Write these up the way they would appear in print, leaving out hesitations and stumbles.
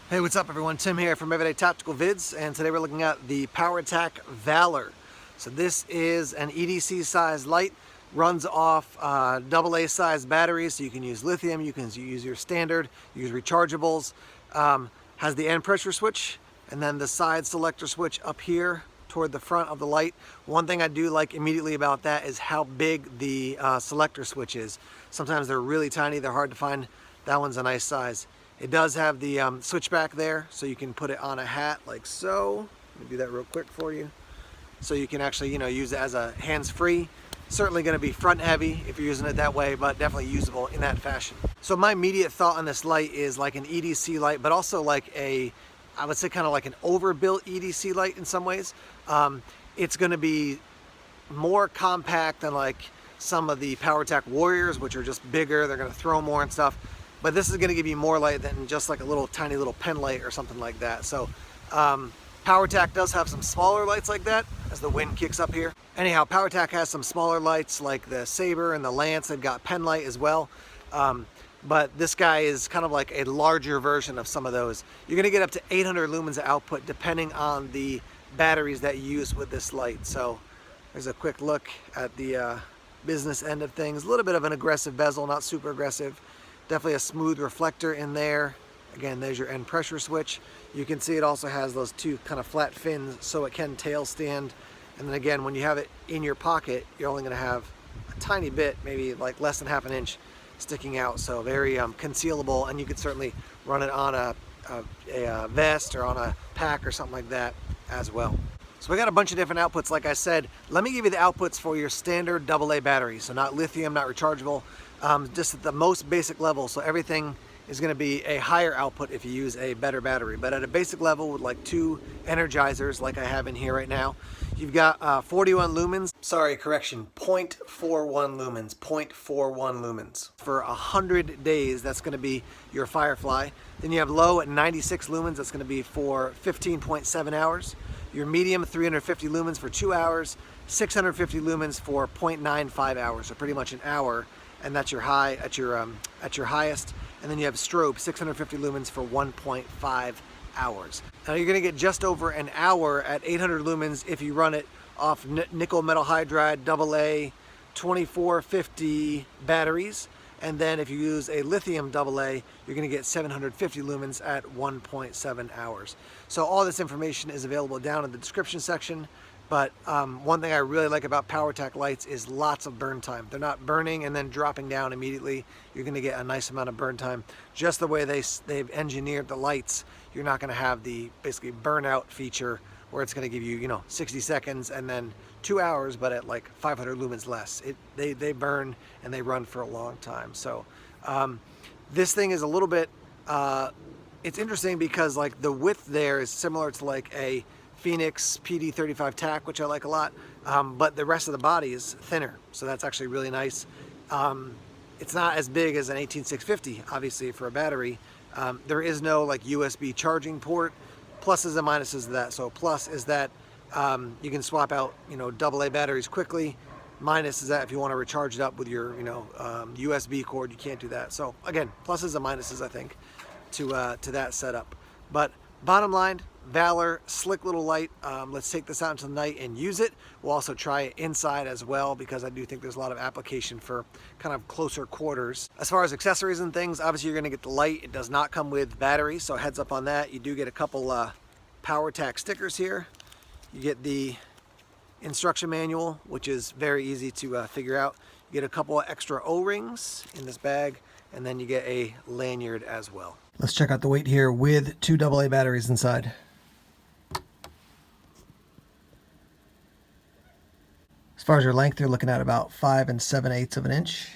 Hey, what's up everyone? Tim here from Everyday Tactical Vids, and today we're looking at the Powertac Valor. So this is an EDC size light, runs off AA size batteries, so you can use lithium, you can use your standard, use rechargeables. Has the end pressure switch and then the side selector switch up here toward the front of the light. One thing I do like immediately about that is how big the selector switch is. Sometimes they're really tiny, they're hard to find. That one's a nice size. It does have the switch back there, so you can put it on a hat like so. Let me do that real quick for you. So you can actually, use it as a hands-free. Certainly going to be front heavy if you're using it that way, but definitely usable in that fashion. So my immediate thought on this light is like an EDC light, but also like I would say kind of like an overbuilt EDC light in some ways. It's going to be more compact than like some of the Powertac Warriors, which are just bigger. They're going to throw more and stuff. But this is going to give you more light than just like a little tiny little pen light or something like that. So Powertac does have some smaller lights like that as the wind kicks up here. Anyhow, Powertac has some smaller lights like the Saber and the Lance. They've got pen light as well. But this guy is kind of like a larger version of some of those. You're going to get up to 800 lumens of output depending on the batteries that you use with this light. So there's a quick look at the business end of things. A little bit of an aggressive bezel, not super aggressive. Definitely a smooth reflector in there. Again, there's your end pressure switch. You can see it also has those two kind of flat fins so it can tail stand. And then again, when you have it in your pocket, you're only going to have a tiny bit, maybe like less than half an inch sticking out. So very concealable, and you could certainly run it on a vest or on a pack or something like that as well. So we got a bunch of different outputs. Like I said, let me give you the outputs for your standard AA battery. So not lithium, not rechargeable, just at the most basic level. So everything is going to be a higher output if you use a better battery. But at a basic level with like 2 energizers like I have in here right now, you've got 41 lumens. Sorry, correction, 0.41 lumens, 0.41 lumens. For 100 days, that's going to be your Firefly. Then you have low at 96 lumens. That's going to be for 15.7 hours. Your medium, 350 lumens for 2 hours, 650 lumens for 0.95 hours, so pretty much an hour, and that's your high at your highest. And then you have strobe, 650 lumens for 1.5 hours. Now you're going to get just over an hour at 800 lumens if you run it off nickel metal hydride AA 2450 batteries. And then if you use a lithium AA, you're going to get 750 lumens at 1.7 hours. So all this information is available down in the description section. But one thing I really like about Powertac lights is lots of burn time. They're not burning and then dropping down immediately. You're going to get a nice amount of burn time. Just the way they've engineered the lights, you're not going to have the basically burnout feature where it's going to give you, 60 seconds and then 2 hours, but at like 500 lumens less. They burn and they run for a long time. So this thing is a little bit, it's interesting because like the width there is similar to like a Phoenix PD35 TAC, which I like a lot, but the rest of the body is thinner. So that's actually really nice. It's not as big as an 18650, obviously, for a battery. There is no like USB charging port. Pluses and minuses of that. So plus is that you can swap out AA batteries quickly. Minus is that if you want to recharge it up with your USB cord, you can't do that. So again, pluses and minuses I think to that setup. But bottom line, Valor, slick little light. Let's take this out into the night and use it. We'll also try it inside as well because I do think there's a lot of application for kind of closer quarters. As far as accessories and things, obviously you're going to get the light. It does not come with batteries, so heads up on that. You do get a couple Powertac stickers here. You get the instruction manual, which is very easy to figure out. You get a couple of extra O-rings in this bag, and then you get a lanyard as well. Let's check out the weight here with 2 AA batteries inside. As far as your length, you're looking at about 5 7/8 of an inch.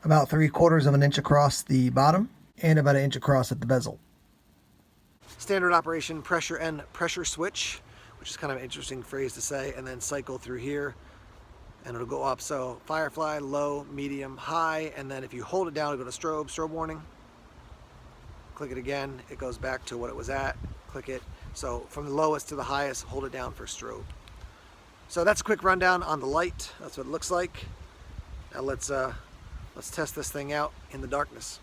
About 3/4 of an inch across the bottom, and about 1 inch across at the bezel. Standard operation pressure and pressure switch, which is kind of an interesting phrase to say, and then cycle through here, and it'll go up. So Firefly, low, medium, high, and then if you hold it down, it'll go to strobe warning. Click it again, it goes back to what it was at. Click it. So from the lowest to the highest, hold it down for strobe. So that's a quick rundown on the light. That's what it looks like. Now let's test this thing out in the darkness.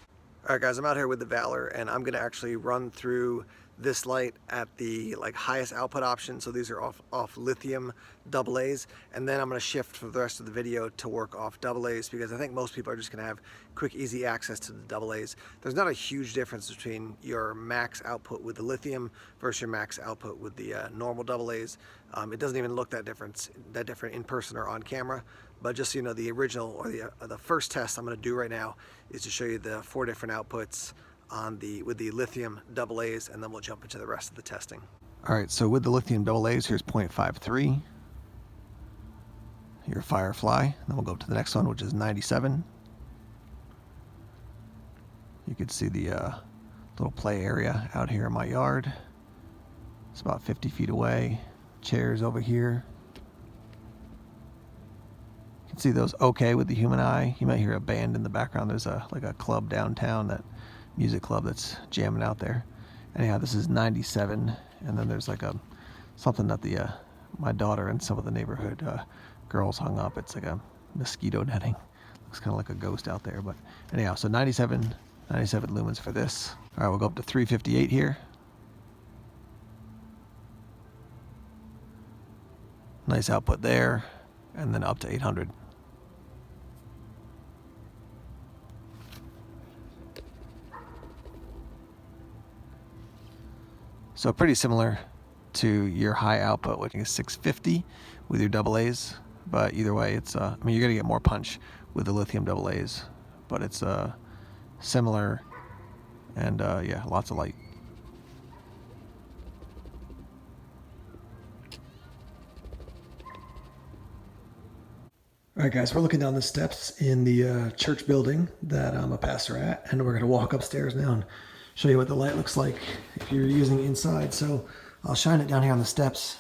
All right guys, I'm out here with the Valor and I'm gonna actually run through this light at the highest output option. So these are off lithium AA's, and then I'm gonna shift for the rest of the video to work off AA's because I think most people are just gonna have quick, easy access to the AA's. There's not a huge difference between your max output with the lithium versus your max output with the normal AA's. It doesn't even look that different in person or on camera. But just so you know, the original or the first test I'm going to do right now is to show you the 4 different outputs with the lithium AA's, and then we'll jump into the rest of the testing. All right, so with the lithium AA's, here's 0.53. Your Firefly. And then we'll go up to the next one, which is 97. You can see the little play area out here in my yard. It's about 50 feet away. Chairs over here. You can see those okay with the human eye. You might hear a band in the background. There's a club downtown, that music club that's jamming out there. Anyhow, this is 97, and then there's something that my daughter and some of the neighborhood girls hung up. It's like a mosquito netting. Looks kind of like a ghost out there, but anyhow, so 97 lumens for this. All right, we'll go up to 358 here. Nice output there, and then up to 800. So pretty similar to your high output, which is 650 with your AA's, but either way, it's I mean, you're gonna get more punch with the lithium AA's, but it's similar, and yeah, lots of light. All right, guys, we're looking down the steps in the church building that I'm a pastor at, and we're gonna walk upstairs now and show you what the light looks like if you're using it inside. So I'll shine it down here on the steps.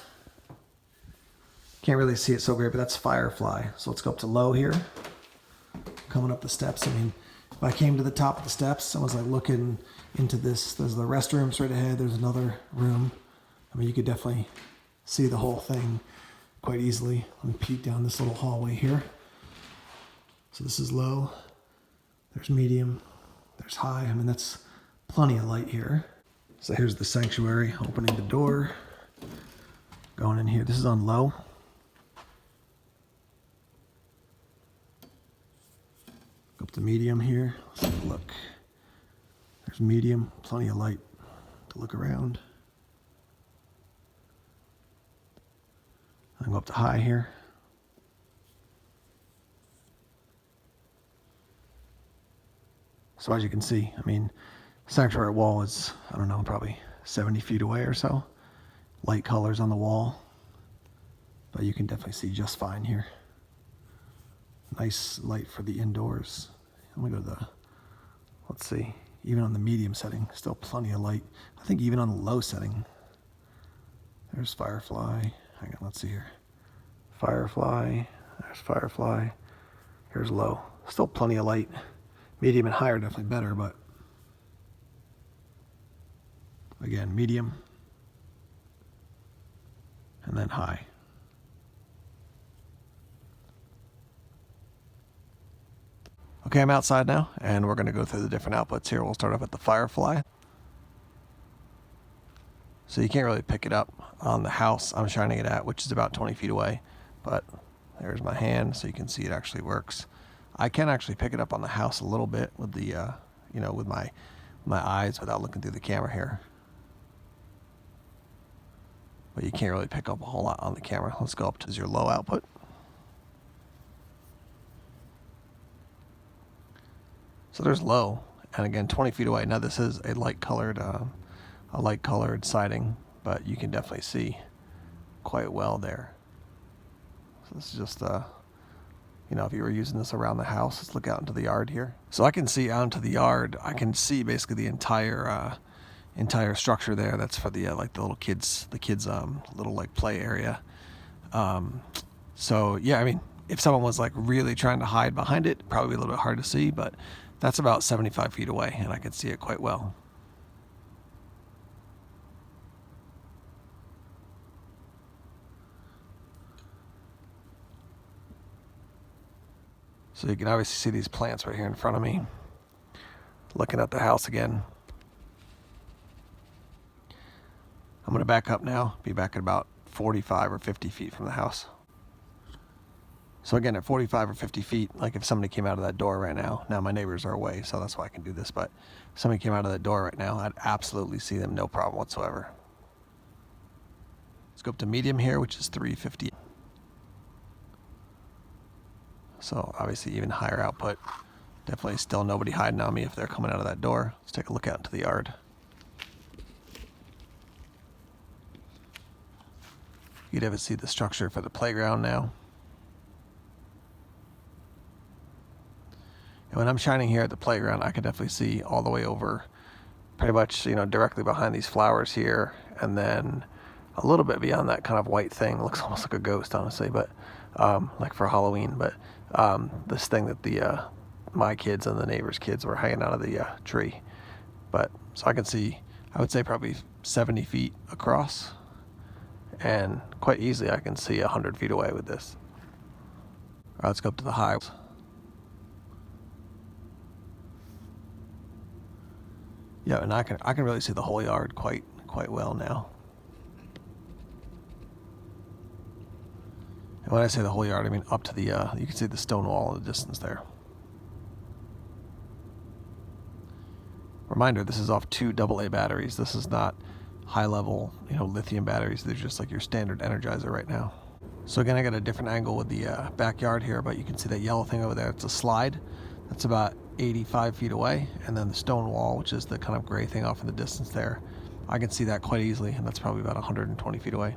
Can't really see it so great, but that's Firefly. So let's go up to low here. Coming up the steps. I mean, if I came to the top of the steps, I was looking into this. There's the restrooms right ahead. There's another room. I mean, you could definitely see the whole thing quite easily. Let me peek down this little hallway here. So this is low. There's medium. There's high. I mean, that's plenty of light here. So here's the sanctuary, opening the door, going in here. This is on low. Go up to medium here. Let's take a look. There's medium, plenty of light to look around. I go up to high here. So as you can see, I mean, sanctuary wall is, I don't know, probably 70 feet away or so. Light colors on the wall, but you can definitely see just fine here. Nice light for the indoors. Let me go to the, let's see, even on the medium setting, still plenty of light. I think even on the low setting, there's Firefly. Hang on, let's see here. Firefly, there's Firefly. Here's low. Still plenty of light. Medium and high are definitely better, but again, medium, and then high. Okay, I'm outside now, and we're gonna go through the different outputs here. We'll start off at the Firefly. So you can't really pick it up on the house I'm shining it at, which is about 20 feet away, but there's my hand, so you can see it actually works. I can actually pick it up on the house a little bit with the, with my eyes without looking through the camera here. But you can't really pick up a whole lot on the camera. Let's go up to your low output. So there's low, and again, 20 feet away. Now this is a light-colored siding, but you can definitely see quite well there. So this is just, if you were using this around the house, let's look out into the yard here. So I can see out into the yard. I can see basically the entire structure there. That's for the the little kids, little play area. So yeah, I mean, if someone was really trying to hide behind it, probably a little bit hard to see, but that's about 75 feet away, and I can see it quite well. So you can obviously see these plants right here in front of me. looking at the house again. I'm going to back up now, be back at about 45 or 50 feet from the house. So again, at 45 or 50 feet, like if somebody came out of that door right now, now my neighbors are away, so that's why I can do this, but if somebody came out of that door right now, I'd absolutely see them, no problem whatsoever. Let's go up to medium here, which is 350. So obviously even higher output. Definitely still nobody hiding on me if they're coming out of that door. Let's take a look out into the yard. You'd ever see the structure for the playground now. And when I'm shining here at the playground, I can definitely see all the way over, pretty much, you know, directly behind these flowers here, and then a little bit beyond that kind of white thing. Looks almost like a ghost, honestly, but like for Halloween. But this thing that the my kids and the neighbors' kids were hanging out of the tree. But so I can see, I would say probably 70 feet across, and quite easily I can see 100 feet away with this. All right, let's go up to the high. Yeah, and I can really see the whole yard quite well now. And when I say the whole yard, I mean up to the you can see the stone wall in the distance there. Reminder: this is off 2 AA batteries. This is not high level, you know, lithium batteries. They're just like your standard Energizer right now. So again, I got a different angle with the backyard here, but you can see that yellow thing over there. It's a slide. That's about 85 feet away, and then the stone wall, which is the kind of gray thing off in the distance there, I can see that quite easily, and that's probably about 120 feet away.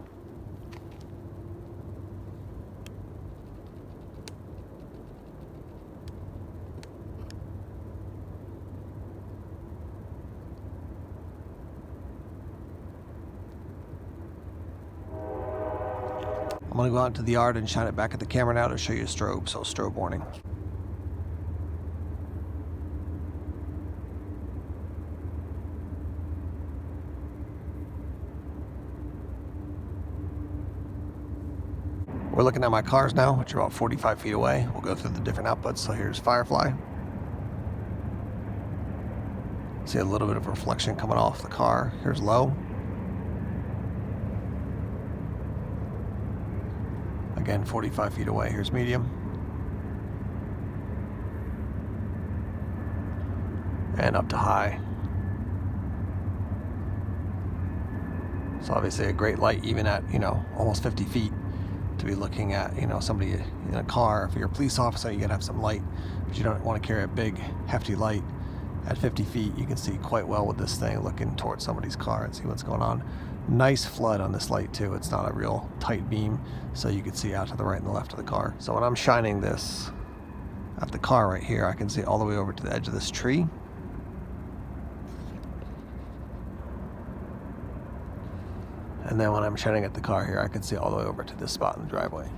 I'm going to go out into the yard and shine it back at the camera now to show you a strobe, so strobe warning. We're looking at my cars now, which are about 45 feet away. We'll go through the different outputs. So here's Firefly. See a little bit of reflection coming off the car. Here's low. Again, 45 feet away. Here's medium. And up to high. So obviously a great light even at, you know, almost 50 feet to be looking at, you know, somebody in a car. If you're a police officer, you gotta have some light, but you don't want to carry a big, hefty light. At 50 feet, you can see quite well with this thing looking towards somebody's car and see what's going on. Nice flood on this light too. It's not a real tight beam, so you can see out to the right and the left of the car. So when I'm shining this at the car right here, I can see all the way over to the edge of this tree. And then when I'm shining at the car here, I can see all the way over to this spot in the driveway.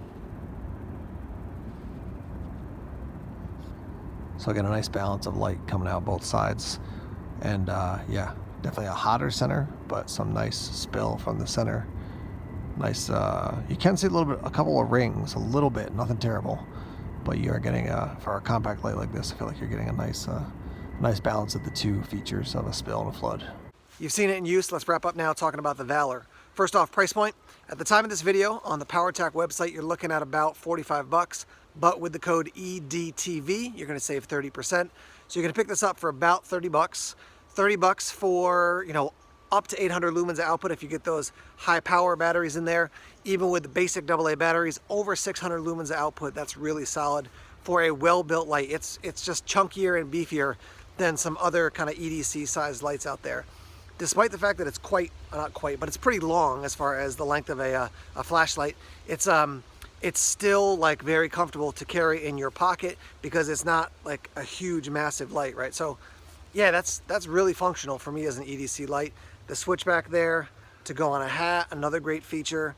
So I get a nice balance of light coming out both sides. And yeah, definitely a hotter center, but some nice spill from the center. Nice, you can see a little bit, a couple of rings, a little bit, nothing terrible. But you are getting, for a compact light like this, I feel like you're getting a nice, nice balance of the two features of a spill and a flood. You've seen it in use. Let's wrap up now talking about the Valor. First off, price point. At the time of this video, on the Powertac website, you're looking at about 45 bucks, but with the code EDTV, you're gonna save 30%. So you're gonna pick this up for about 30 bucks. 30 bucks for, you know, up to 800 lumens of output if you get those high power batteries in there. Even with the basic AA batteries, over 600 lumens of output, that's really solid for a well-built light. It's just chunkier and beefier than some other kind of EDC sized lights out there. Despite the fact that it's not quite, but it's pretty long as far as the length of a flashlight, it's still like very comfortable to carry in your pocket because it's not like a huge, massive light, right? So yeah, that's really functional for me as an EDC light. The switch back there to go on a hat, another great feature.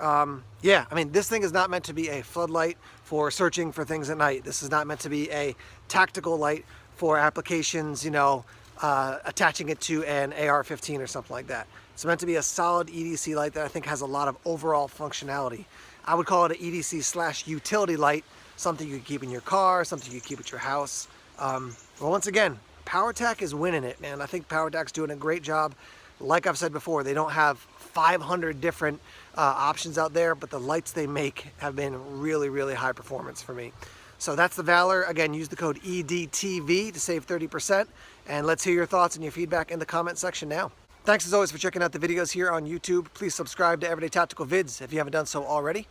Yeah, I mean, this thing is not meant to be a floodlight for searching for things at night. This is not meant to be a tactical light for applications, you know, attaching it to an AR-15 or something like that. It's meant to be a solid EDC light that I think has a lot of overall functionality. I would call it an EDC/utility light, something you can keep in your car, something you can keep at your house. Well, once again, Powertac is winning it, man. I think Powertac's doing a great job. Like I've said before, they don't have 500 different options out there, but the lights they make have been really, really high performance for me. So that's the Valor. Again, use the code EDTV to save 30%. And let's hear your thoughts and your feedback in the comment section now. Thanks as always for checking out the videos here on YouTube. Please subscribe to Everyday Tactical Vids if you haven't done so already.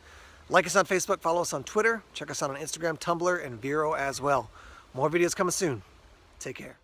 Like us on Facebook, follow us on Twitter, check us out on Instagram, Tumblr, and Vero as well. More videos coming soon. Take care.